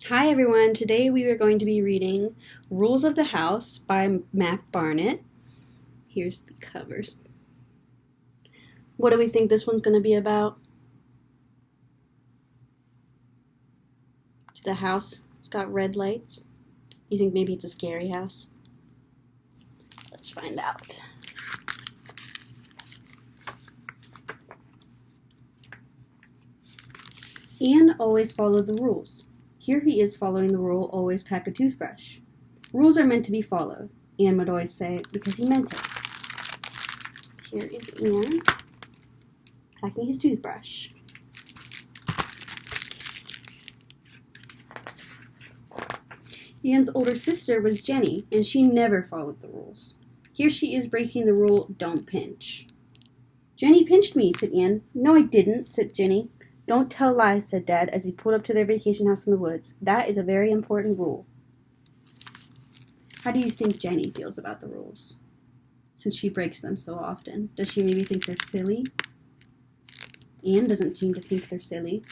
Hi everyone, today we are going to be reading Rules of the House by Barnett. Here's the covers. What do we think this one's going to be about? The house, it's got red lights. You think maybe it's a scary house? Let's find out. Ian always followed the rules. Here he is following the rule, always pack a toothbrush. Rules are meant to be followed, Ian would always say, because he meant it. Here is Ian packing his toothbrush. Ian's older sister was Jenny, and she never followed the rules. Here she is breaking the rule, don't pinch. Jenny pinched me, said Ian. No, I didn't, said Jenny. Don't tell lies, said Dad, as he pulled up to their vacation house in the woods. That is a very important rule. How do you think Jenny feels about the rules, since she breaks them so often? Does she maybe think they're silly? Anne doesn't seem to think they're silly.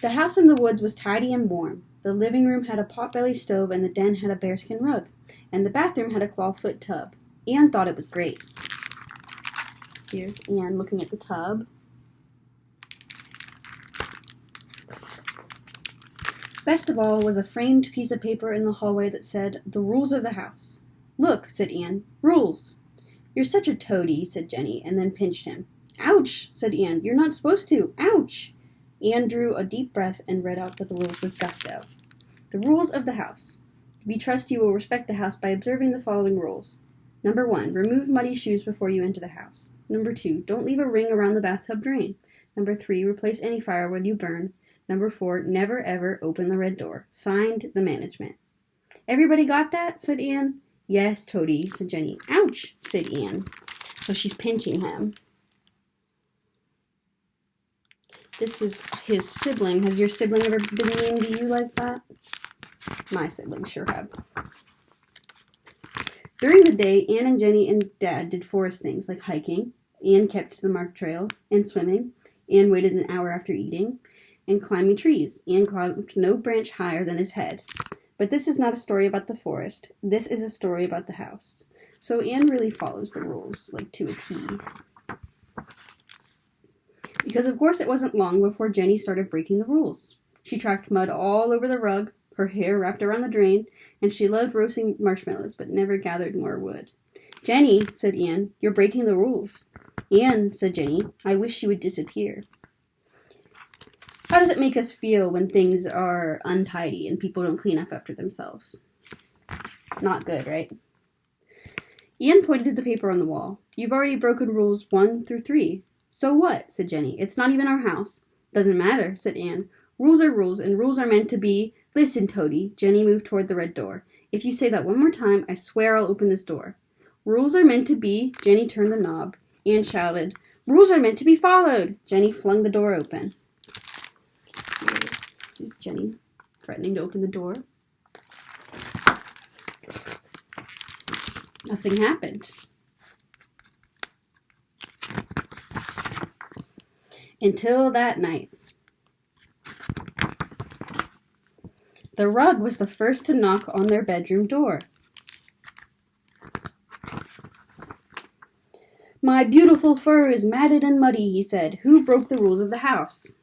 The house in the woods was tidy and warm. The living room had a potbelly stove, and the den had a bearskin rug, and the bathroom had a clawfoot tub. Anne thought it was great. Here's Anne looking at the tub. Best of all was a framed piece of paper in the hallway that said, "The rules of the house." "Look," said Anne. "Rules." "You're such a toady," said Jenny, and then pinched him. "Ouch," said Anne. "You're not supposed to. Ouch." Anne drew a deep breath and read out the rules with gusto. The rules of the house. We trust you will respect the house by observing the following rules. Number 1, remove muddy shoes before you enter the house. Number 2, don't leave a ring around the bathtub drain. Number 3, replace any firewood you burn. Number 4, never ever open the red door. Signed, the management. Everybody got that? Said Anne. Yes, Toady, said Jenny. Ouch, said Anne. So she's pinching him. This is his sibling. Has your sibling ever been mean to you like that? My siblings sure have. During the day, Anne and Jenny and Dad did forest things like hiking. Anne kept to the marked trails, and swimming. Anne waited an hour after eating, and climbing trees. Anne climbed no branch higher than his head. But this is not a story about the forest. This is a story about the house. So Anne really follows the rules, like to a T. Because of course it wasn't long before Jenny started breaking the rules. She tracked mud all over the rug, her hair wrapped around the drain, and she loved roasting marshmallows, but never gathered more wood. Jenny, said Anne, you're breaking the rules. Anne, said Jenny, I wish you would disappear. How does it make us feel when things are untidy and people don't clean up after themselves? Not good, right? Anne pointed to the paper on the wall. You've already broken rules 1 through 3. So what? Said Jenny. It's not even our house. Doesn't matter, said Anne. Rules are rules, and rules are meant to be... Listen, Toady. Jenny moved toward the red door. If you say that one more time, I swear I'll open this door. Rules are meant to be... Jenny turned the knob. Anne shouted, rules are meant to be followed. Jenny flung the door open. Here's Jenny threatening to open the door. Nothing happened. Until that night. The rug was the first to knock on their bedroom door. My beautiful fur is matted and muddy, he said. Who broke the rules of the house?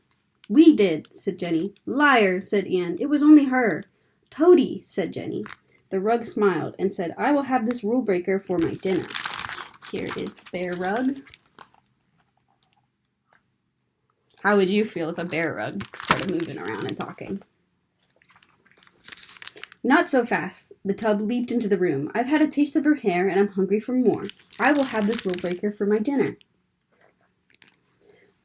We did, said Jenny. Liar, said Anne. It was only her. Toady, said Jenny. The rug smiled and said, I will have this rule breaker for my dinner. Here is the bear rug. How would you feel if a bear rug started moving around and talking? Not so fast. The tub leaped into the room. I've had a taste of her hair, and I'm hungry for more. I will have this rule breaker for my dinner.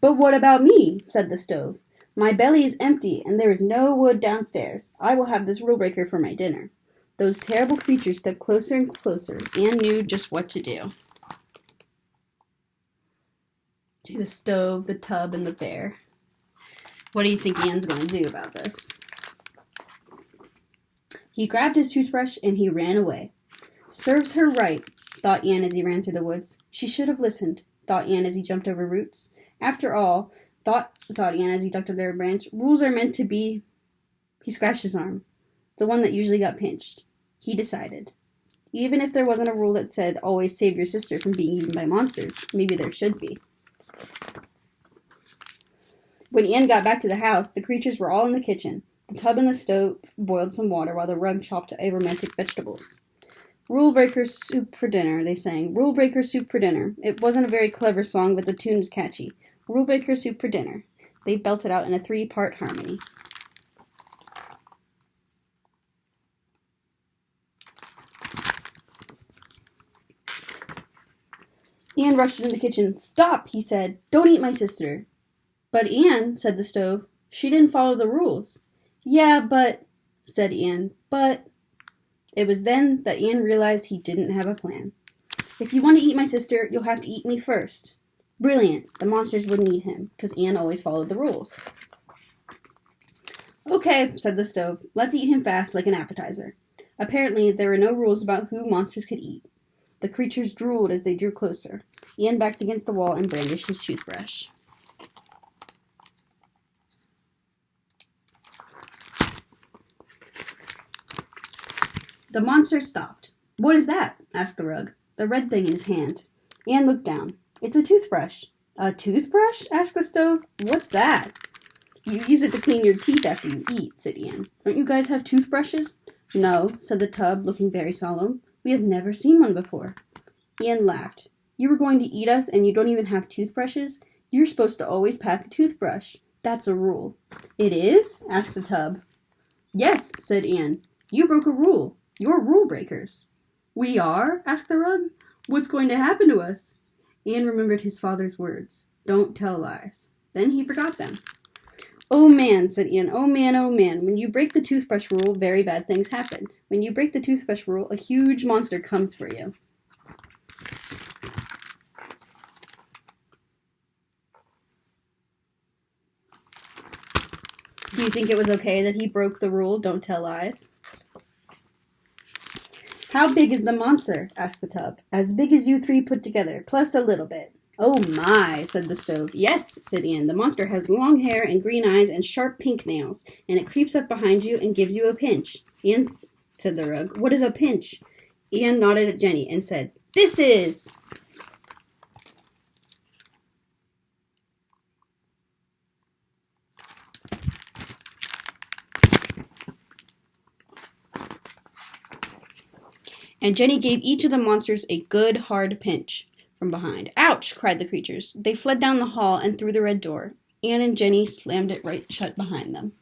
But what about me? Said the stove. My belly is empty, and there is no wood downstairs. I will have this rule breaker for my dinner. Those terrible creatures stepped closer and closer. Anne knew just what to do. To the stove, the tub, and the bear. What do you think Anne's going to do about this? He grabbed his toothbrush and he ran away. Serves her right, thought Anne as he ran through the woods. She should have listened, thought Anne as he jumped over roots. After all, Thought Ian as he ducked under a branch. Rules are meant to be... He scratched his arm. The one that usually got pinched. He decided. Even if there wasn't a rule that said, always save your sister from being eaten by monsters, maybe there should be. When Ian got back to the house, the creatures were all in the kitchen. The tub and the stove boiled some water while the rug chopped aromatic vegetables. Rule breaker soup for dinner, they sang. Rule breaker soup for dinner. It wasn't a very clever song, but the tune was catchy. Rule breaker soup for dinner. They belted out in a 3-part harmony. Ian rushed into the kitchen. Stop, he said. Don't eat my sister. But Ian, said the stove, she didn't follow the rules. Yeah, but, said Ian, but... It was then that Ian realized he didn't have a plan. If you want to eat my sister, you'll have to eat me first. Brilliant. The monsters wouldn't eat him, because Ian always followed the rules. Okay, said the stove. Let's eat him fast, like an appetizer. Apparently, there were no rules about who monsters could eat. The creatures drooled as they drew closer. Ian backed against the wall and brandished his toothbrush. The monster stopped. What is that? Asked the rug. The red thing in his hand. Ian looked down. It's a toothbrush. A toothbrush? Asked the stove. What's that? You use it to clean your teeth after you eat, said Ian. Don't you guys have toothbrushes? No, said the tub, looking very solemn. We have never seen one before. Ian laughed. You were going to eat us and you don't even have toothbrushes? You're supposed to always pack a toothbrush. That's a rule. It is? Asked the tub. Yes, said Ian. You broke a rule. You're rule breakers. We are? Asked the rug. What's going to happen to us? Ian remembered his father's words. Don't tell lies. Then he forgot them. Oh man, said Ian. Oh man, oh man. When you break the toothbrush rule, very bad things happen. When you break the toothbrush rule, a huge monster comes for you. Do you think it was okay that he broke the rule, don't tell lies? How big is the monster? Asked the tub. As big as you 3 put together, plus a little bit. Oh my, said the stove. Yes, said Ian. The monster has long hair and green eyes and sharp pink nails, and it creeps up behind you and gives you a pinch. Ian, said the rug. What is a pinch? Ian nodded at Jenny and said, This is... And Jenny gave each of the monsters a good, hard pinch from behind. Ouch! Cried the creatures. They fled down the hall and through the red door. Ian and Jenny slammed it right shut behind them.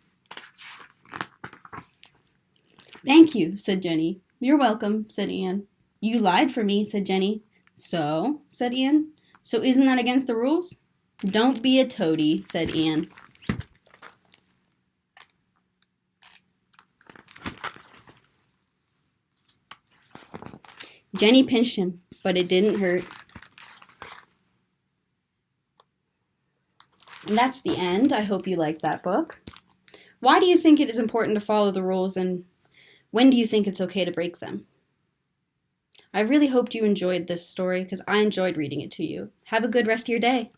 Thank you, said Jenny. You're welcome, said Ian. You lied for me, said Jenny. So, said Ian. So isn't that against the rules? Don't be a toady, said Ian. Jenny pinched him, but it didn't hurt. And that's the end. I hope you liked that book. Why do you think it is important to follow the rules, and when do you think it's okay to break them? I really hoped you enjoyed this story, because I enjoyed reading it to you. Have a good rest of your day.